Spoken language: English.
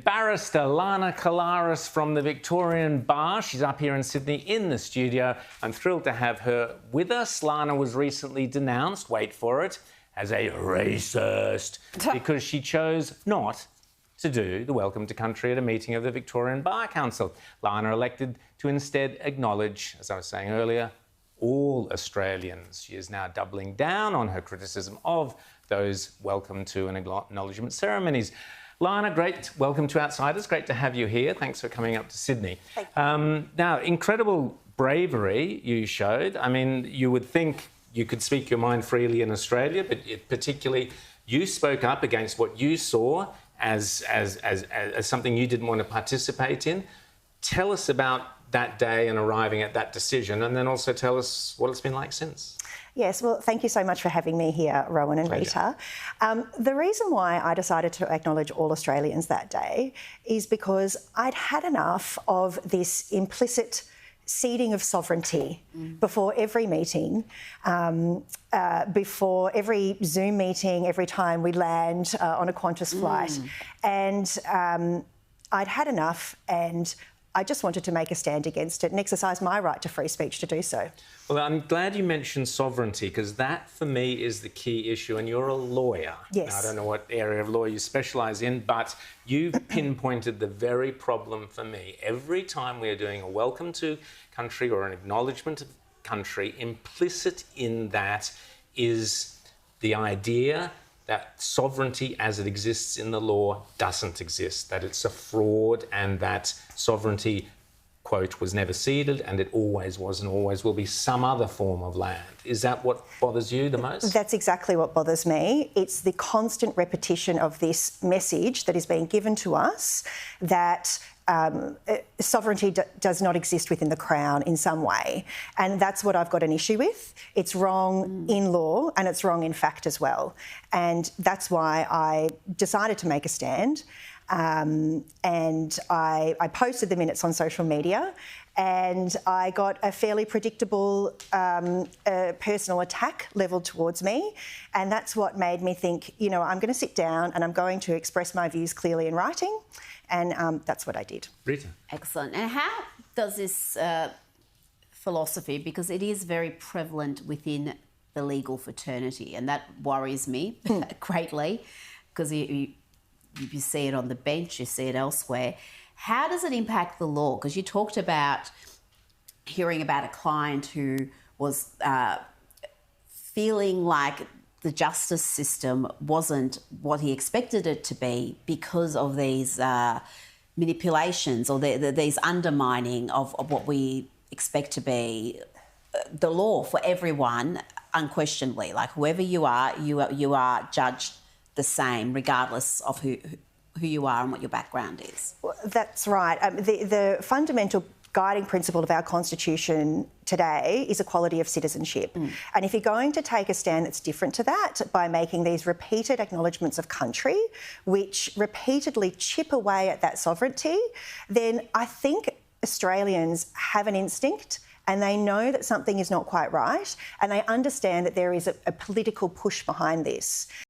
Barrister Lana Collaris from the Victorian Bar. She's up here in Sydney in the studio. I'm thrilled to have her with us. Lana was recently denounced, wait for it, as a racist because she chose not to do the Welcome to Country at a meeting of the Victorian Bar Council. Lana elected to instead acknowledge, as I was saying earlier, all Australians. She is now doubling down on her criticism of those welcome to and acknowledgement ceremonies. Lana, great. Welcome to Outsiders. Great to have you here. Thanks for coming up to Sydney. Thank you. Now, incredible bravery you showed. I mean, you would think you could speak your mind freely in Australia, but particularly you spoke up against what you saw as something you didn't want to participate in. Tell us about that day and arriving at that decision, and then also tell us what it's been like since. Yes, well, thank you so much for having me here, Rowan and Rita. The reason why I decided to acknowledge all Australians that day is because I'd had enough of this implicit ceding of sovereignty before every meeting, before every Zoom meeting, every time we land on a Qantas flight. And I'd had enough, and I just wanted to make a stand against it and exercise my right to free speech to do so. Well, I'm glad you mentioned sovereignty, because that, for me, is the key issue. And you're a lawyer. Yes. Now, I don't know what area of law you specialise in, but you've pinpointed the very problem for me. Every time we are doing a welcome to country or an acknowledgement of country, implicit in that is the idea that sovereignty as it exists in the law doesn't exist, that it's a fraud, and that sovereignty, quote, was never ceded, and it always was and always will be some other form of land. Is that what bothers you the most? That's exactly what bothers me. It's the constant repetition of this message that is being given to us that sovereignty does not exist within the Crown in some way. And that's what I've got an issue with. It's wrong in law and it's wrong in fact as well. And that's why I decided to make a stand. And I posted the minutes on social media, and I got a fairly predictable personal attack levelled towards me. And that's what made me think, you know, I'm going to sit down and I'm going to express my views clearly in writing. And that's what I did. Rita. Excellent. And how does this philosophy, because it is very prevalent within the legal fraternity, and that worries me greatly, because you see it on the bench, you see it elsewhere. How does it impact the law? Because you talked about hearing about a client who was feeling like the justice system wasn't what he expected it to be because of these manipulations or these undermining of what we expect to be the law for everyone, unquestionably. Like, whoever you are judged the same, regardless of who you are and what your background is. Well, that's right. The fundamental guiding principle of our Constitution today is equality of citizenship. And if you're going to take a stand that's different to that by making these repeated acknowledgements of country, which repeatedly chip away at that sovereignty, then I think Australians have an instinct, and they know that something is not quite right, and they understand that there is a political push behind this.